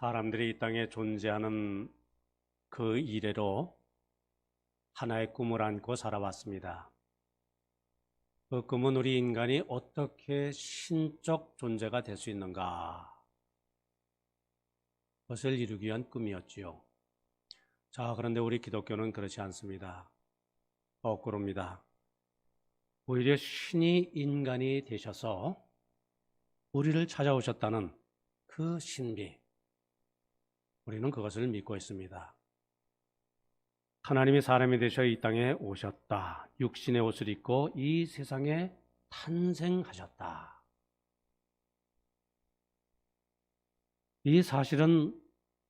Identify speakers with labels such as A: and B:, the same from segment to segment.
A: 사람들이 이 땅에 존재하는 그 이래로 하나의 꿈을 안고 살아왔습니다. 그 꿈은 우리 인간이 어떻게 신적 존재가 될 수 있는가, 그것을 이루기 위한 꿈이었지요. 자, 그런데 우리 기독교는 그렇지 않습니다. 거꾸로입니다. 오히려 신이 인간이 되셔서 우리를 찾아오셨다는 그 신비, 우리는 그것을 믿고 있습니다. 하나님이 사람이 되셔 이 땅에 오셨다. 육신의 옷을 입고 이 세상에 탄생하셨다. 이 사실은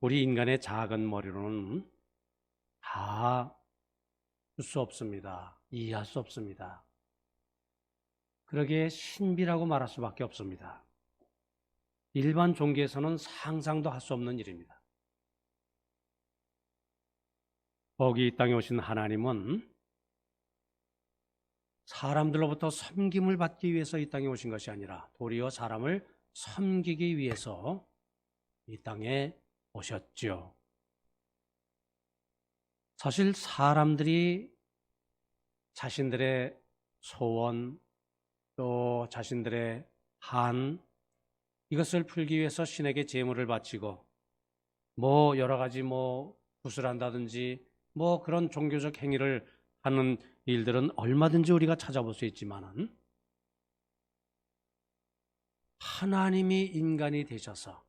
A: 우리 인간의 작은 머리로는 다 알 수 없습니다. 이해할 수 없습니다. 그러기에 신비라고 말할 수밖에 없습니다. 일반 종교에서는 상상도 할 수 없는 일입니다. 거기 이 땅에 오신 하나님은 사람들로부터 섬김을 받기 위해서 이 땅에 오신 것이 아니라 도리어 사람을 섬기기 위해서 이 땅에 오셨죠. 사실 사람들이 자신들의 소원 또 자신들의 한 이것을 풀기 위해서 신에게 제물을 바치고 여러 가지 구슬한다든지 그런 종교적 행위를 하는 일들은 얼마든지 우리가 찾아볼 수 있지만은 하나님이 인간이 되셔서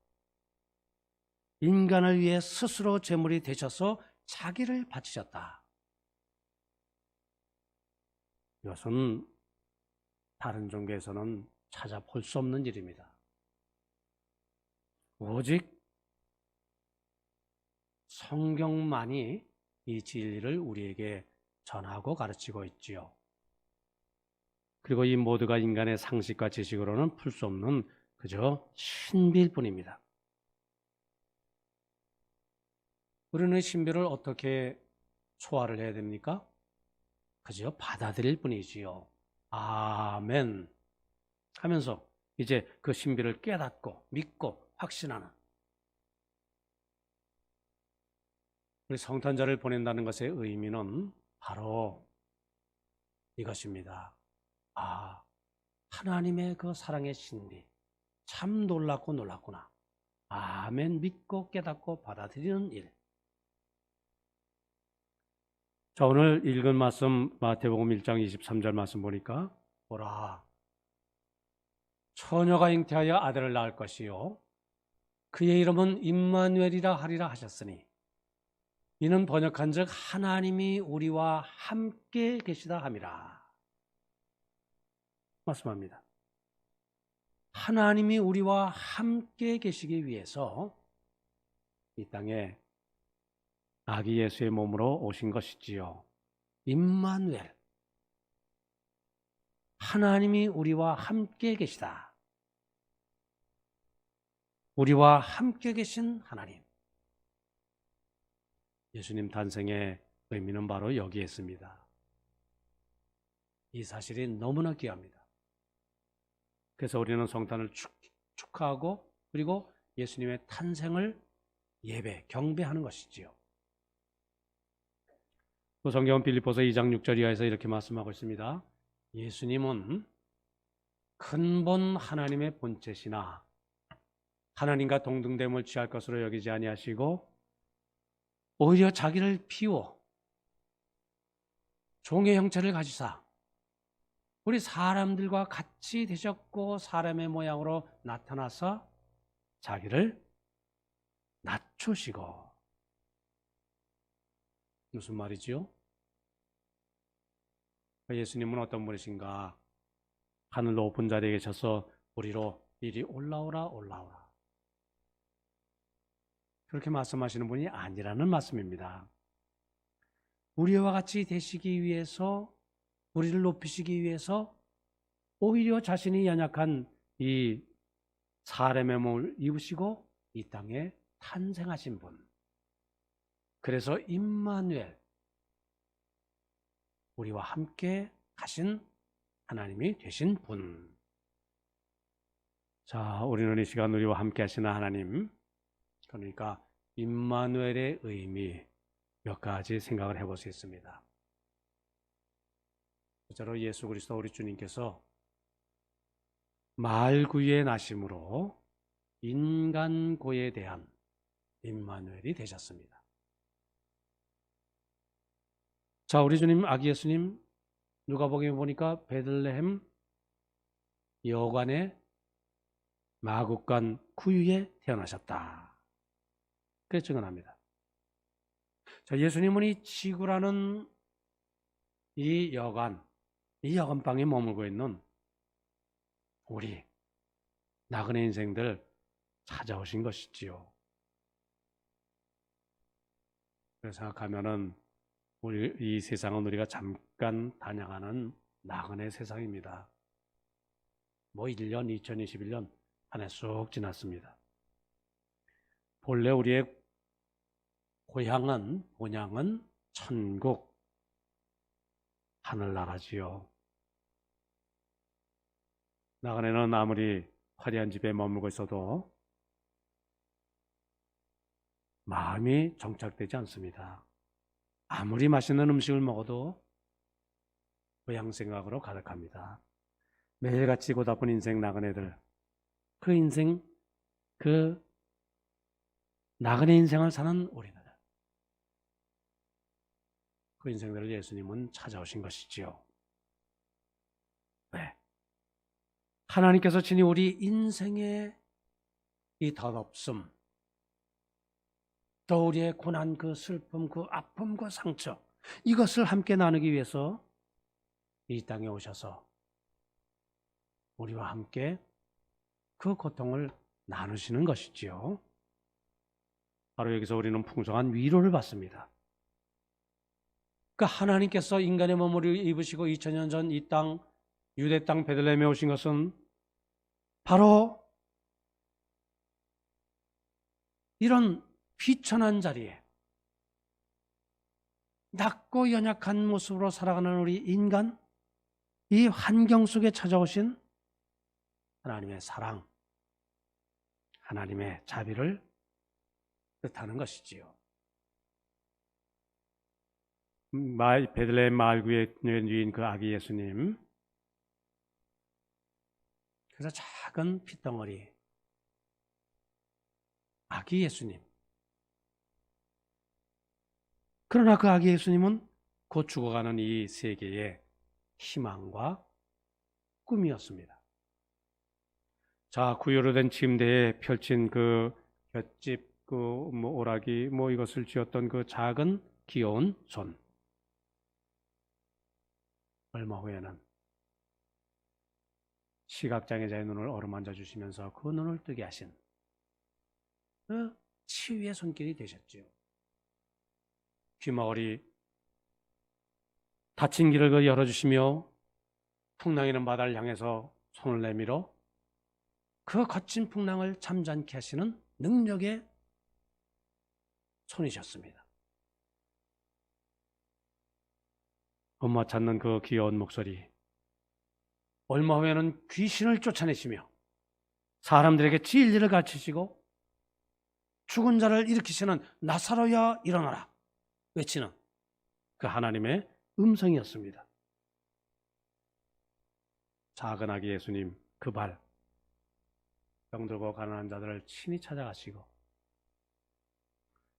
A: 인간을 위해 스스로 제물이 되셔서 자기를 바치셨다. 이것은 다른 종교에서는 찾아볼 수 없는 일입니다. 오직 성경만이 이 진리를 우리에게 전하고 가르치고 있지요. 그리고 이 모두가 인간의 상식과 지식으로는 풀 수 없는 그저 신비일 뿐입니다. 우리는 신비를 어떻게 소화를 해야 됩니까? 그저 받아들일 뿐이지요. 아멘 하면서 이제 그 신비를 깨닫고 믿고 확신하는, 우리 성탄절을 보낸다는 것의 의미는 바로 이것입니다. 하나님의 그 사랑의 신비 참 놀랍고 놀랍구나. 아멘 믿고 깨닫고 받아들이는 일. 자, 오늘 읽은 말씀 마태복음 1장 23절 말씀 보니까 보라, 처녀가 잉태하여 아들을 낳을 것이요 그의 이름은 임마누엘이라 하리라 하셨으니 이는 번역한즉 하나님이 우리와 함께 계시다 함이라 말씀합니다. 하나님이 우리와 함께 계시기 위해서 이 땅에 아기 예수의 몸으로 오신 것이지요. 임마누엘, 하나님이 우리와 함께 계시다. 우리와 함께 계신 하나님. 예수님 탄생의 의미는 바로 여기에 있습니다. 이 사실이 너무나 귀합니다. 그래서 우리는 성탄을 축하하고 그리고 예수님의 탄생을 경배하는 것이지요. 또 성경은 빌립보서 2장 6절 이하에서 이렇게 말씀하고 있습니다. 예수님은 근본 하나님의 본체시나 하나님과 동등됨을 취할 것으로 여기지 아니하시고 오히려 자기를 비워 종의 형체를 가지사 우리 사람들과 같이 되셨고 사람의 모양으로 나타나서 자기를 낮추시고. 무슨 말이지요? 예수님은 어떤 분이신가? 하늘 높은 자리에 계셔서 우리로 이리 올라오라 올라오라 그렇게 말씀하시는 분이 아니라는 말씀입니다. 우리와 같이 되시기 위해서, 우리를 높이시기 위해서 오히려 자신이 연약한 이 사람의 몸을 입으시고 이 땅에 탄생하신 분. 그래서 임마누엘, 우리와 함께 가신 하나님이 되신 분. 자, 우리는 이 시간 우리와 함께 하시는 하나님, 그러니까 임마누엘의 의미 몇 가지 생각을 해볼 수 있습니다. 첫째로 예수 그리스도 우리 주님께서 말구유의 나심으로 인간고에 대한 임마누엘이 되셨습니다. 자, 우리 주님 아기 예수님 누가복음에 보니까 베들레헴 여관의 마국간 구유에 태어나셨다. 그렇게 증언합니다. 자, 예수님은 이 지구라는 이 여관방에 머물고 있는 우리 나그네 인생들 찾아오신 것이지요. 그래서 생각하면은 우리 이 세상은 우리가 잠깐 단양하는 나그네 세상입니다. 뭐 1년 2021년 한 해 쑥 지났습니다. 본래 우리의 본향은 천국 하늘나라지요. 나그네는 아무리 화려한 집에 머물고 있어도 마음이 정착되지 않습니다. 아무리 맛있는 음식을 먹어도 고향 생각으로 가득합니다. 매일같이 고달픈 인생 나그네들, 그 인생, 그 나그네 인생을 사는 우리들, 그 인생들을 예수님은 찾아오신 것이지요. 왜? 하나님께서 친히 우리 인생의 이 덧없음, 또 우리의 고난, 그 슬픔, 그 아픔, 그 상처, 이것을 함께 나누기 위해서 이 땅에 오셔서 우리와 함께 그 고통을 나누시는 것이지요. 바로 여기서 우리는 풍성한 위로를 받습니다. 그 하나님께서 인간의 몸을 입으시고 2000년 전 이 땅, 유대 땅 베들레헴에 오신 것은 바로 이런 비천한 자리에 낮고 연약한 모습으로 살아가는 우리 인간, 이 환경 속에 찾아오신 하나님의 사랑, 하나님의 자비를 뜻하는 것이지요. 베들레헴 마을구에 누인 그 아기 예수님, 그래서 작은 핏덩어리 아기 예수님. 그러나 그 아기 예수님은 곧 죽어가는 이 세계의 희망과 꿈이었습니다. 자, 구유로 된 침대에 펼친 그 볏짚, 오라기, 이것을 쥐었던 그 작은 귀여운 손. 얼마 후에는 시각장애자의 눈을 어루만져 주시면서 그 눈을 뜨게 하신 그 치유의 손길이 되셨지요. 귀머거리 닫힌 길을 열어주시며 풍랑이는 바다를 향해서 손을 내밀어 그 거친 풍랑을 잠잠케 하시는 능력의 손이셨습니다. 엄마 찾는 그 귀여운 목소리, 얼마 후에는 귀신을 쫓아내시며 사람들에게 진리를 가르치시고 죽은 자를 일으키시는 나사로야 일어나라 외치는 그 하나님의 음성이었습니다. 작은 아기 예수님 그 발, 병들고 가난한 자들을 친히 찾아가시고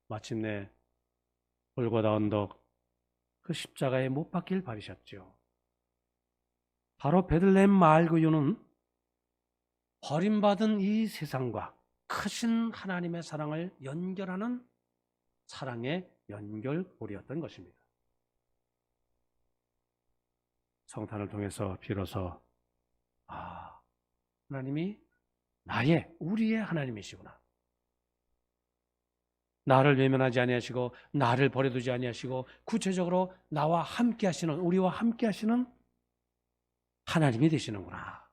A: 마침내 골고다 언덕 그 십자가에 못 박힐 발이셨죠. 바로 베들레헴 마을 구유는 버림받은 이 세상과 크신 하나님의 사랑을 연결하는 사랑의 연결고리였던 것입니다. 성탄을 통해서 비로소 하나님이 우리의 하나님이시구나. 나를 외면하지 아니하시고 나를 버려두지 아니하시고 구체적으로 나와 함께 하시는, 우리와 함께 하시는 하나님이 되시는구나.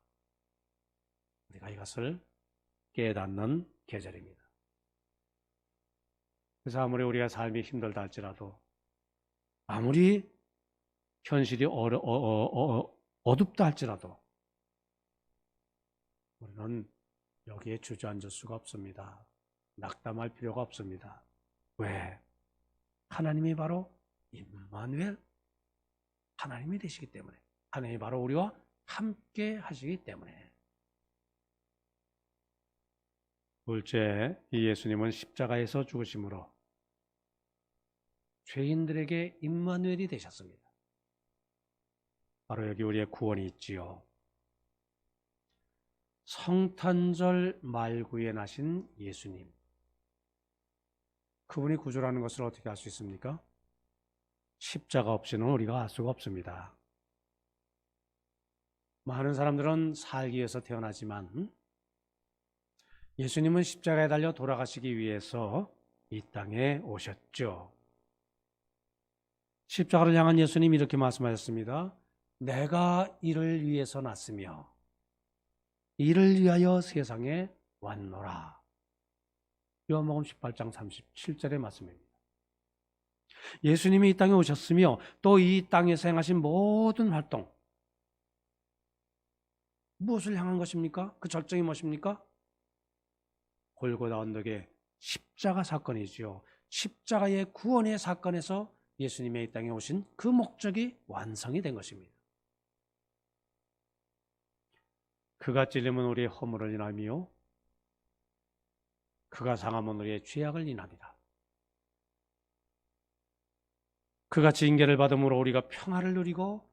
A: 우리가 이것을 깨닫는 계절입니다. 그래서 아무리 우리가 삶이 힘들다 할지라도, 아무리 현실이 어둡다 할지라도 우리는 여기에 주저앉을 수가 없습니다. 낙담할 필요가 없습니다. 왜? 하나님이 바로 임마누엘, 하나님이 되시기 때문에, 하나님이 바로 우리와 함께 하시기 때문에. 둘째, 이 예수님은 십자가에서 죽으심으로 죄인들에게 임마누엘이 되셨습니다. 바로 여기 우리의 구원이 있지요. 성탄절 말구에 나신 예수님, 그분이 구주라는 것을 어떻게 알 수 있습니까? 십자가 없이는 우리가 알 수가 없습니다. 많은 사람들은 살기 위해서 태어나지만 예수님은 십자가에 달려 돌아가시기 위해서 이 땅에 오셨죠. 십자가를 향한 예수님이 이렇게 말씀하셨습니다. 내가 이를 위해서 났으며 이를 위하여 세상에 왔노라. 요한복음 18장 37절의 말씀입니다. 예수님이 이 땅에 오셨으며 또 이 땅에서 행하신 모든 활동, 무엇을 향한 것입니까? 그 절정이 무엇입니까? 골고다 언덕의 십자가 사건이지요. 십자가의 구원의 사건에서 예수님의 이 땅에 오신 그 목적이 완성이 된 것입니다. 그가 찔림은 우리의 허물을 인하며 그가 상함은 우리의 죄악을 인합니다. 그가 징계를 받음으로 우리가 평화를 누리고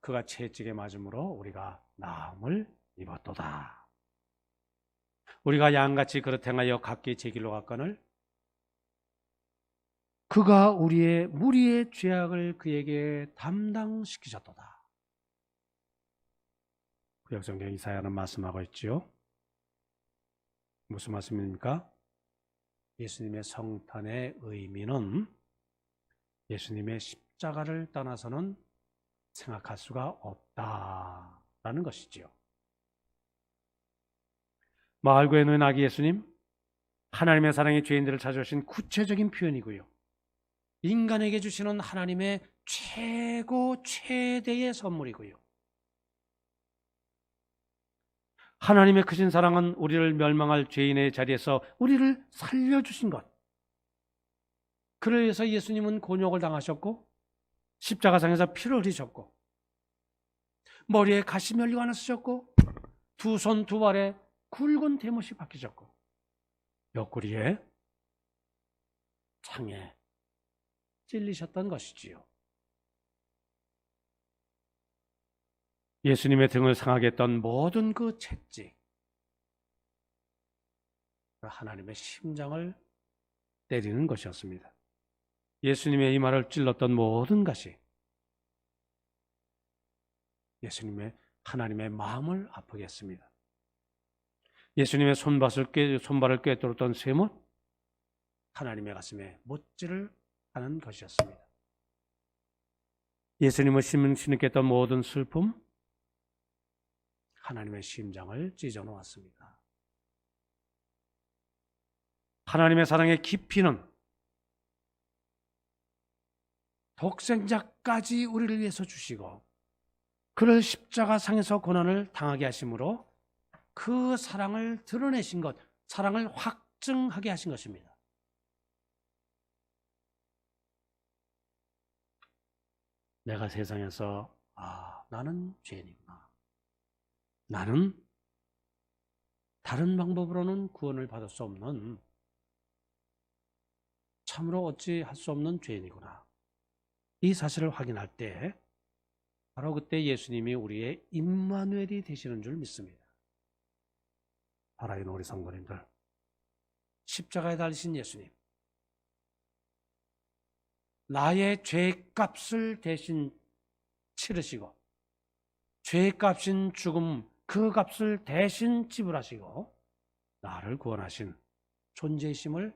A: 그가 채찍에 맞음으로 우리가 나음을 입었도다. 우리가 양같이 그릇 행하여 각기 제 길로 갔거늘 그가 우리의 무리의 죄악을 그에게 담당시키셨도다. 구약성경 이사야는 말씀하고 있지요. 무슨 말씀입니까? 예수님의 성탄의 의미는 예수님의 십자가를 떠나서는 생각할 수가 없다라는 것이지요. 마을구에 놓인 아기 예수님, 하나님의 사랑이 죄인들을 찾아오신 구체적인 표현이고요. 인간에게 주시는 하나님의 최고 최대의 선물이고요. 하나님의 크신 사랑은 우리를 멸망할 죄인의 자리에서 우리를 살려주신 것. 그래서 예수님은 곤욕을 당하셨고 십자가상에서 피를 흘리셨고 머리에 가시면류관을 쓰셨고 두 손 두 발에 굵은 대못이 박히셨고 옆구리에 창에 찔리셨던 것이지요. 예수님의 등을 상하게 했던 모든 그 채찍, 하나님의 심장을 때리는 것이었습니다. 예수님의 이마를 찔렀던 모든 것이 예수님의 하나님의 마음을 아프게 했습니다. 예수님의 손발을 꿰뚫었던 쇠못, 하나님의 가슴에 못질을 하는 것이었습니다. 예수님을 심게 했던 모든 슬픔, 하나님의 심장을 찢어 놓았습니다. 하나님의 사랑의 깊이는 독생자까지 우리를 위해서 주시고 그를 십자가상에서 고난을 당하게 하심으로 그 사랑을 드러내신 것, 사랑을 확증하게 하신 것입니다. 내가 세상에서 나는 죄인이구나. 나는 다른 방법으로는 구원을 받을 수 없는, 참으로 어찌할 수 없는 죄인이구나. 이 사실을 확인할 때 바로 그때 예수님이 우리의 임마누엘이 되시는 줄 믿습니다. 살아있는 우리 성도님들, 십자가에 달리신 예수님, 나의 죄값을 대신 치르시고 죄값인 죽음, 그 값을 대신 지불하시고 나를 구원하신 존재이심을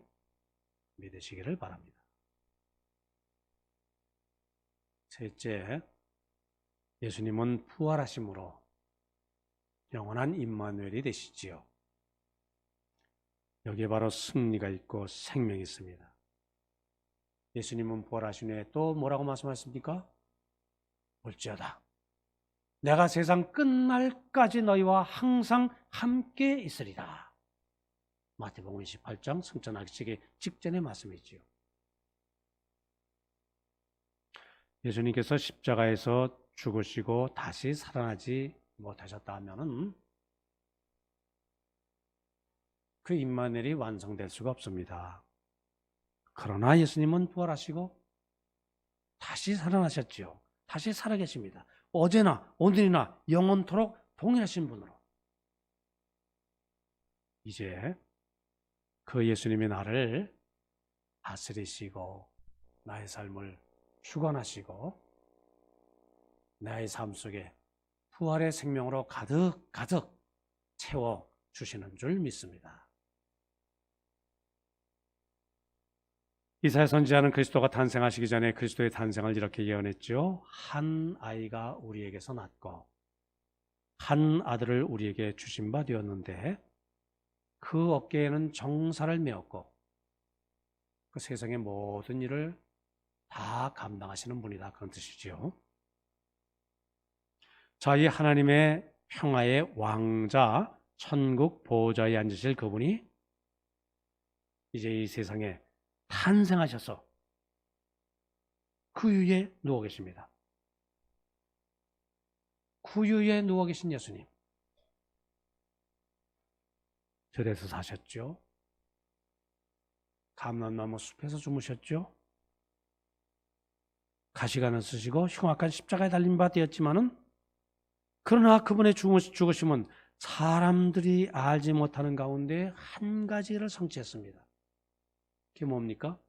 A: 믿으시기를 바랍니다. 셋째, 예수님은 부활하심으로 영원한 임마누엘이 되시지요. 여기에 바로 승리가 있고 생명이 있습니다. 예수님은 부활하신 후에 또 뭐라고 말씀하셨습니까? 볼지어다, 내가 세상 끝날까지 너희와 항상 함께 있으리라. 마태복음 28장 승천하시기 직전의 말씀이지요. 예수님께서 십자가에서 죽으시고 다시 살아나지 못하셨다 하면은 그 임마누엘이 완성될 수가 없습니다. 그러나 예수님은 부활하시고 다시 살아나셨지요. 다시 살아계십니다. 어제나 오늘이나 영원토록 동일하신 분으로. 이제 그 예수님이 나를 다스리시고 나의 삶을 주관하시고 나의 삶 속에 부활의 생명으로 가득 채워주시는 줄 믿습니다. 이사야 선지자는 그리스도가 탄생하시기 전에 그리스도의 탄생을 이렇게 예언했죠. 한 아이가 우리에게서 낳고 한 아들을 우리에게 주신 바 되었는데 그 어깨에는 정사를 메었고 그 세상의 모든 일을 다 감당하시는 분이다. 그런 뜻이지요. 자, 이 하나님의 평화의 왕자, 천국 보좌에 앉으실 그분이 이제 이 세상에 탄생하셔서 구유에 누워 계십니다. 구유에 누워 계신 예수님. 들에서 사셨죠. 감람나무 숲에서 주무셨죠. 가시관을 쓰시고 흉악한 십자가에 달린 바 되었지만은 그러나 그분의 죽으심은 사람들이 알지 못하는 가운데 한 가지를 성취했습니다. 그게 뭡니까?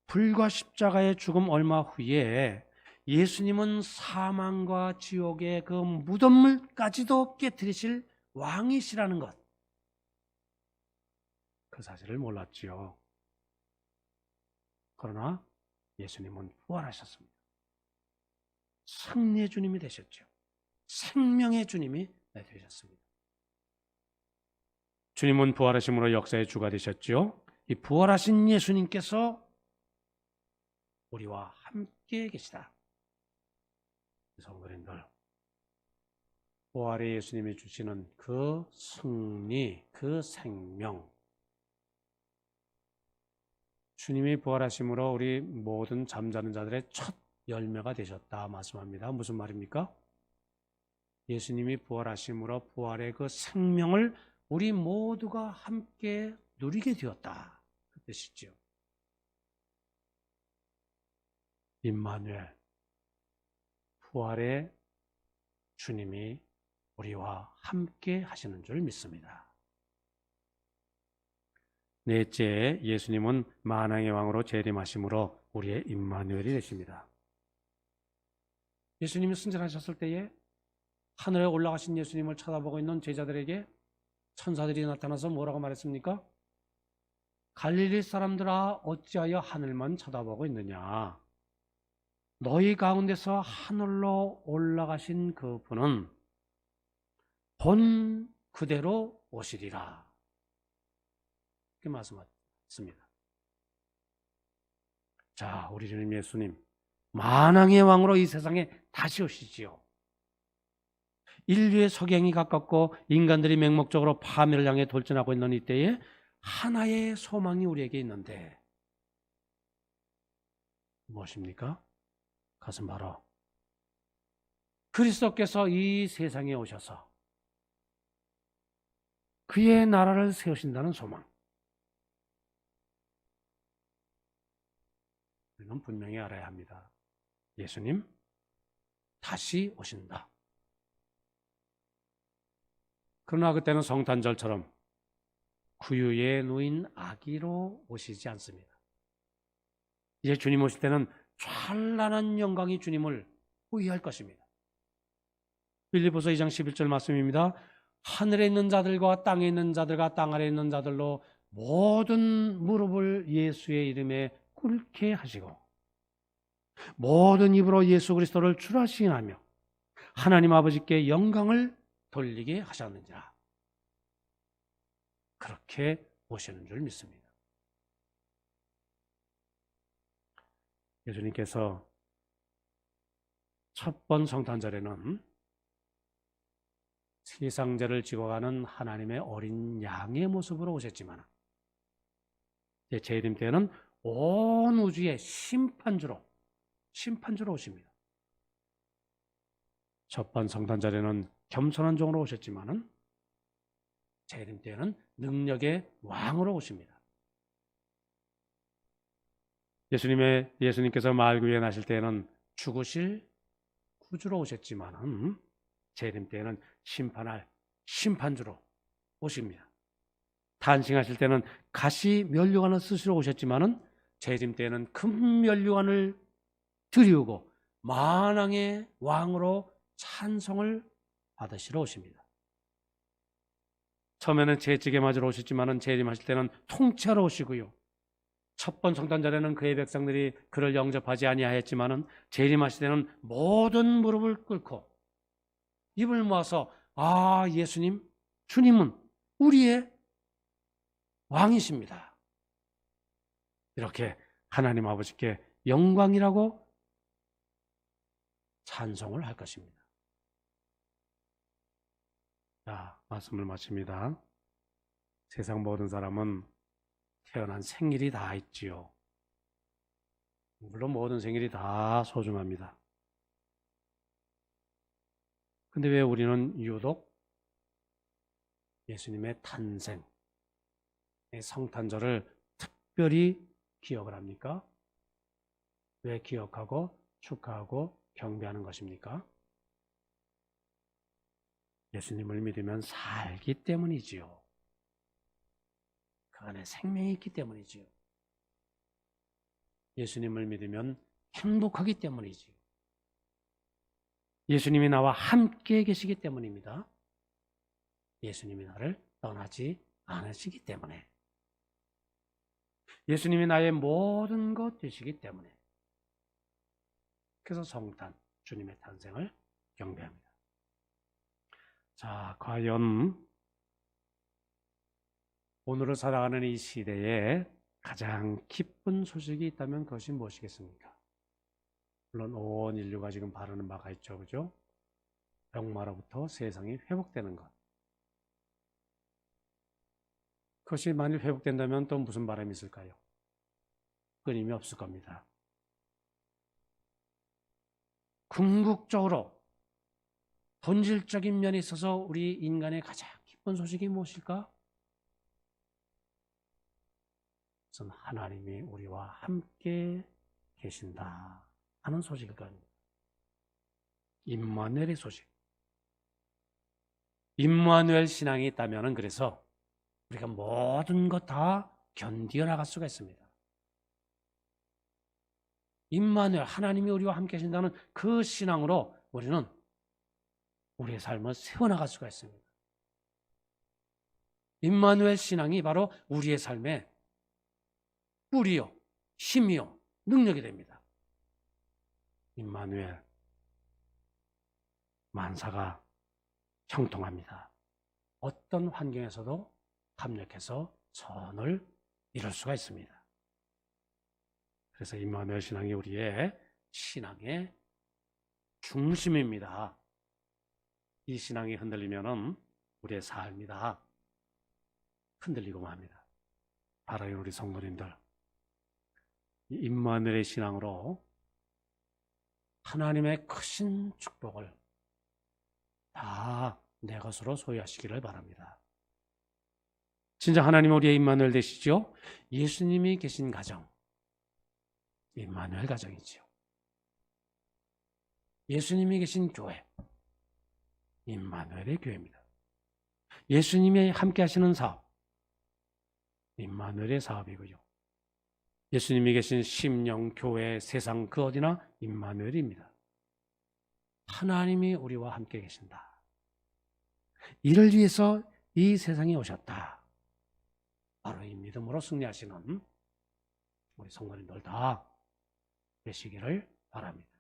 A: 불과 십자가의 죽음 얼마 후에 예수님은 사망과 지옥의 그 무덤물까지도 깨뜨리실 왕이시라는 것. 그 사실을 몰랐지요. 그러나 예수님은 부활하셨습니다. 승리의 주님이 되셨죠. 생명의 주님이 되셨습니다. 주님은 부활하심으로 역사의 주가 되셨죠. 이 부활하신 예수님께서 우리와 함께 계시다. 성도님들, 부활의 예수님이 주시는 그 승리, 그 생명, 주님이 부활하심으로 우리 모든 잠자는 자들의 첫 열매가 되셨다 말씀합니다. 무슨 말입니까? 예수님이 부활하심으로 부활의 그 생명을 우리 모두가 함께 누리게 되었다. 그 뜻이죠. 임마누엘, 부활의 주님이 우리와 함께 하시는 줄 믿습니다. 넷째, 예수님은 만왕의 왕으로 재림하심으로 우리의 임마누엘이 되십니다. 예수님이 승천하셨을 때에 하늘에 올라가신 예수님을 쳐다보고 있는 제자들에게 천사들이 나타나서 뭐라고 말했습니까? 갈릴리 사람들아 어찌하여 하늘만 쳐다보고 있느냐? 너희 가운데서 하늘로 올라가신 그분은 본 그대로 오시리라. 이렇게 말씀하셨습니다. 자, 우리 주님 예수님 만왕의 왕으로 이 세상에 다시 오시지요. 인류의 석양이 가깝고 인간들이 맹목적으로 파멸을 향해 돌진하고 있는 이때에 하나의 소망이 우리에게 있는데 무엇입니까? 그것은 바로 그리스도께서 이 세상에 오셔서 그의 나라를 세우신다는 소망. 우리는 분명히 알아야 합니다. 예수님 다시 오신다. 그러나 그때는 성탄절처럼 구유에 누인 아기로 오시지 않습니다. 이제 주님 오실 때는 찬란한 영광이 주님을 호위할 것입니다. 빌립보서 2장 11절 말씀입니다. 하늘에 있는 자들과 땅에 있는 자들과 땅 아래에 있는 자들로 모든 무릎을 예수의 이름에 꿇게 하시고 모든 입으로 예수 그리스도를 주라 시인하며 하나님 아버지께 영광을 돌리게 하셨는지라. 그렇게 오시는 줄 믿습니다. 예수님께서 첫 번 성탄절에는 세상죄를 지고 가는 하나님의 어린 양의 모습으로 오셨지만 재림 때는 온 우주의 심판주로 오십니다. 첫번 성탄절에는 겸손한 종으로 오셨지만은 재림 때는 능력의 왕으로 오십니다. 예수님께서 말구에 나실 때는 죽으실 구주로 오셨지만은 재림 때는 심판할 심판주로 오십니다. 탄생하실 때는 가시 면류관을 쓰시러 오셨지만은 재림 때는 금 면류관을 드리우고 만왕의 왕으로 찬송을 받으시러 오십니다. 처음에는 재직에 맞으러 오셨지만은 재림하실 때는 통치하러 오시고요. 첫번 성탄절에는 그의 백성들이 그를 영접하지 아니하였지만은 재림하실 때는 모든 무릎을 꿇고 입을 모아서 예수님, 주님은 우리의 왕이십니다. 이렇게 하나님 아버지께 영광이라고 찬송을 할 것입니다. 자, 말씀을 마칩니다. 세상 모든 사람은 태어난 생일이 다 있지요. 물론 모든 생일이 다 소중합니다. 근데 왜 우리는 유독 예수님의 탄생, 성탄절을 특별히 기억을 합니까? 왜 기억하고 축하하고 경배하는 것입니까? 예수님을 믿으면 살기 때문이지요. 그 안에 생명이 있기 때문이지요. 예수님을 믿으면 행복하기 때문이지요. 예수님이 나와 함께 계시기 때문입니다. 예수님이 나를 떠나지 않으시기 때문에. 예수님이 나의 모든 것 되시기 때문에. 그래서 성탄, 주님의 탄생을 경배합니다. 자, 과연 오늘을 살아가는 이 시대에 가장 기쁜 소식이 있다면 그것이 무엇이겠습니까? 물론 온 인류가 지금 바라는 바가 있죠, 그죠? 병마로부터 세상이 회복되는 것. 그것이 만일 회복된다면 또 무슨 바람이 있을까요? 끊임이 없을 겁니다. 궁극적으로 본질적인 면에 있어서 우리 인간의 가장 기쁜 소식이 무엇일까? 그것은 하나님이 우리와 함께 계신다 하는 소식일 겁니다. 임마누엘의 소식. 임마누엘 신앙이 있다면 그래서 우리가 모든 것 다 견디어 나갈 수가 있습니다. 임마누엘, 하나님이 우리와 함께 계신다는 그 신앙으로 우리는 우리의 삶을 세워나갈 수가 있습니다. 임마누엘 신앙이 바로 우리의 삶의 뿌리요, 힘이요, 능력이 됩니다. 임마누엘, 만사가 형통합니다. 어떤 환경에서도 합력해서 선을 이룰 수가 있습니다. 그래서 임마누엘 신앙이 우리의 신앙의 중심입니다. 이 신앙이 흔들리면은 우리의 삶이 다 흔들리고 맙니다. 바로 우리 성도님들, 임마누엘의 신앙으로 하나님의 크신 축복을 다 내 것으로 소유하시기를 바랍니다. 진짜 하나님 우리의 임마누엘 되시죠? 예수님이 계신 가정, 임마누엘 가정이지요. 예수님이 계신 교회, 임마누엘의 교회입니다. 예수님이 함께 하시는 사업, 임마누엘의 사업이고요. 예수님이 계신 심령, 교회, 세상 그 어디나 임마누엘입니다. 하나님이 우리와 함께 계신다. 이를 위해서 이 세상에 오셨다. 바로 이 믿음으로 승리하시는 우리 성도님들 다 되시기를 바랍니다.